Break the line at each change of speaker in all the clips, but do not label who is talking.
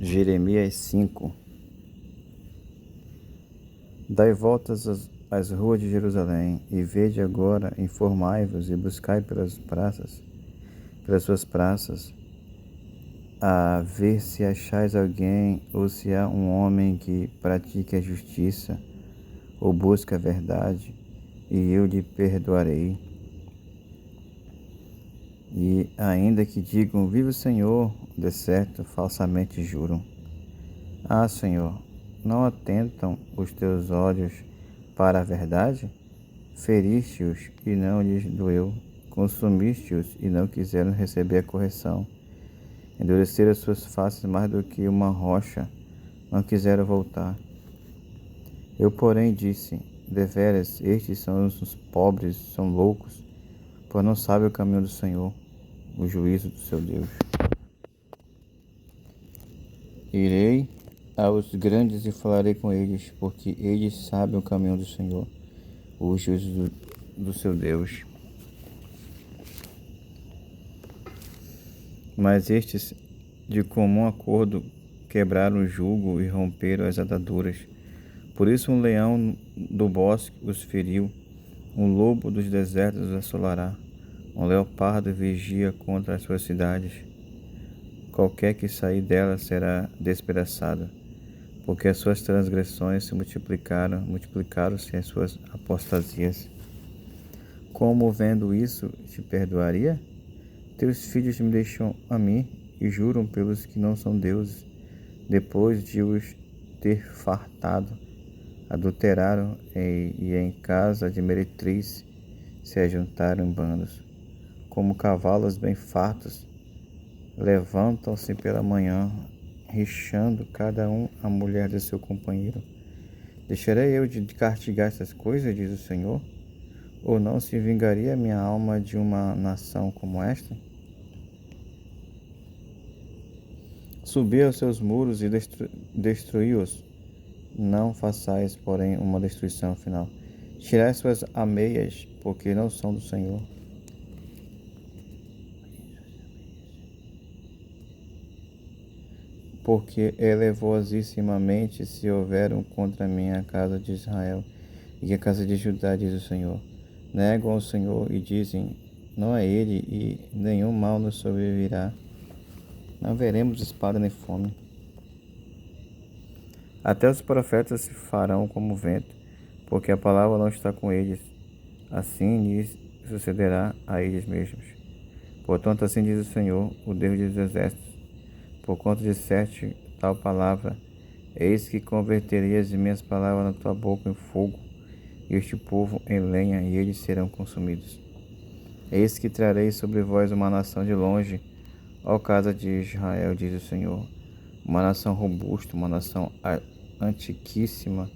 Jeremias 5. Dai voltas às ruas de Jerusalém, e vede agora, informai-vos e buscai pelas suas praças, a ver se achais alguém, ou se há um homem que pratique a justiça, ou busca a verdade, e eu lhe perdoarei. E ainda que digam, viva o Senhor, de certo, falsamente juram. Ah, Senhor, não atentam os teus olhos para a verdade? Feriste-os e não lhes doeu, consumiste-os e não quiseram receber a correção. Endureceram suas faces mais do que uma rocha, não quiseram voltar. Eu, porém, disse, deveras, estes são os pobres, são loucos, pois não sabem o caminho do Senhor, o juízo do seu Deus. Irei aos grandes e falarei com eles, porque eles sabem o caminho do Senhor, o juízo do seu Deus. Mas estes, de comum acordo, quebraram o jugo e romperam as ataduras. Por isso um leão do bosque os feriu, um lobo dos desertos os assolará, um leopardo vigia contra as suas cidades. Qualquer que sair delas será despedaçado, porque as suas transgressões se multiplicaram-se as suas apostasias. Como vendo isso, te perdoaria? Teus filhos me deixam a mim e juram pelos que não são deuses, depois de os ter fartado. Adulteraram e em casa de meretriz se ajuntaram em bandos. Como cavalos bem fartos, levantam-se pela manhã, rixando cada um a mulher de seu companheiro. Deixarei eu de castigar essas coisas, diz o Senhor? Ou não se vingaria minha alma de uma nação como esta? Subi aos seus muros e destruí-os. Não façais, porém, uma destruição final. Tirai suas ameias, porque não são do Senhor. Porque elevosissimamente se houveram contra mim a casa de Israel e a casa de Judá, diz o Senhor. Negam ao Senhor e dizem, não é ele, e nenhum mal nos sobrevirá. Não veremos espada nem fome. Até os profetas se farão como vento, porque a palavra não está com eles. Assim lhes sucederá a eles mesmos. Portanto, assim diz o Senhor, o Deus dos exércitos, por quanto disseste tal palavra, eis que converterei as minhas palavras na tua boca em fogo, e este povo em lenha, e eles serão consumidos. Eis que trarei sobre vós uma nação de longe, ó casa de Israel, diz o Senhor, uma nação robusta, uma nação antiquíssima,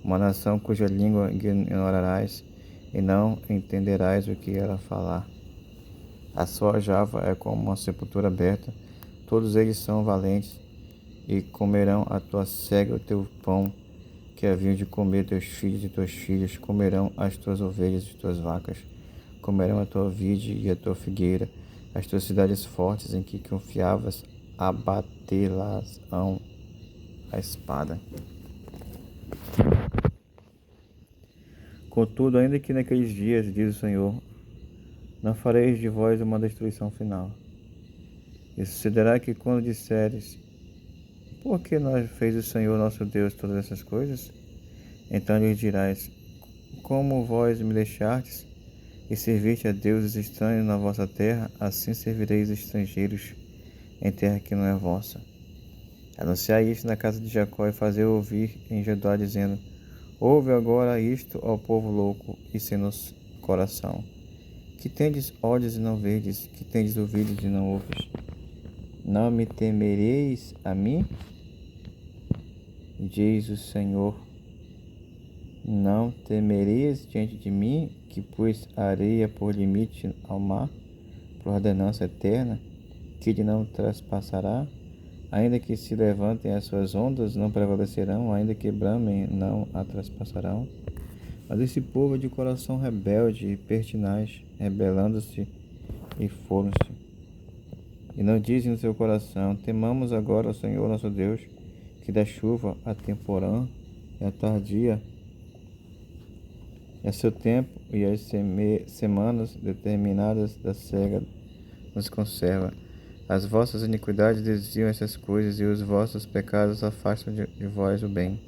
uma nação cuja língua ignorarás, e não entenderás o que ela falar. A sua aljava é como uma sepultura aberta, todos eles são valentes, e comerão a tua cega o teu pão, que haviam de comer teus filhos e tuas filhas, comerão as tuas ovelhas e tuas vacas, comerão a tua vide e a tua figueira, as tuas cidades fortes em que confiavas, abatê-las-ão a espada. Contudo, ainda que naqueles dias, diz o Senhor, não fareis de vós uma destruição final. E sucederá que quando disseres, por que nós fez o Senhor nosso Deus todas essas coisas? Então lhes dirás, como vós me deixastes e serviste a deuses estranhos na vossa terra, assim servireis estrangeiros em terra que não é vossa. Anunciai isto na casa de Jacó e fazei ouvir em Judá, dizendo, ouve agora isto ao povo louco e sem coração. Que tendes olhos e não vedes, que tendes ouvidos e não ouves. Não me temereis a mim? Diz o Senhor. Não temereis diante de mim, que pus a areia por limite ao mar, por ordenança eterna, que ele não traspassará? Ainda que se levantem as suas ondas, não prevalecerão, ainda que bramem, não a traspassarão. Mas esse povo é de coração rebelde e pertinaz, rebelando-se e foram-se. e não dizem no seu coração: temamos agora ao Senhor nosso Deus, que dá chuva à temporã e à tardia, e a seu tempo, e as semanas determinadas da cega nos conserva. As vossas iniquidades desviam essas coisas, e os vossos pecados afastam de vós o bem.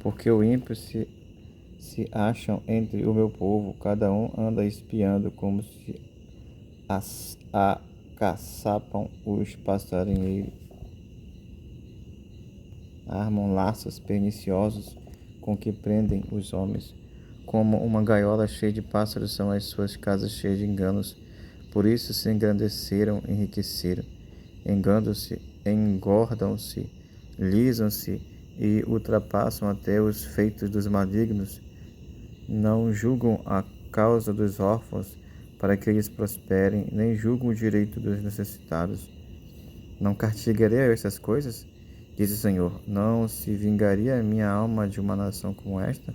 Porque o ímpio se acham entre o meu povo, cada um anda espiando, como se caçapam os passarinheiros. Armam laços perniciosos com que prendem os homens. Como uma gaiola cheia de pássaros são as suas casas cheias de enganos. Por isso se engrandeceram, enriqueceram. Engordam-se, lisam-se e ultrapassam até os feitos dos malignos. Não julgam a causa dos órfãos para que eles prosperem, nem julgam o direito dos necessitados. Não castigarei essas coisas? Diz o Senhor. Não se vingaria a minha alma de uma nação como esta?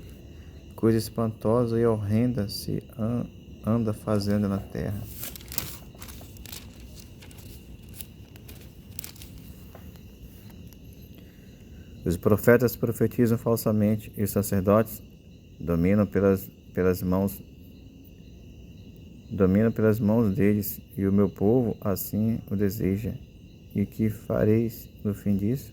Coisa espantosa e horrenda se anda fazendo na terra. Os profetas profetizam falsamente, e os sacerdotes dominam pelas mãos deles, e o meu povo assim o deseja. E que fareis no fim disso?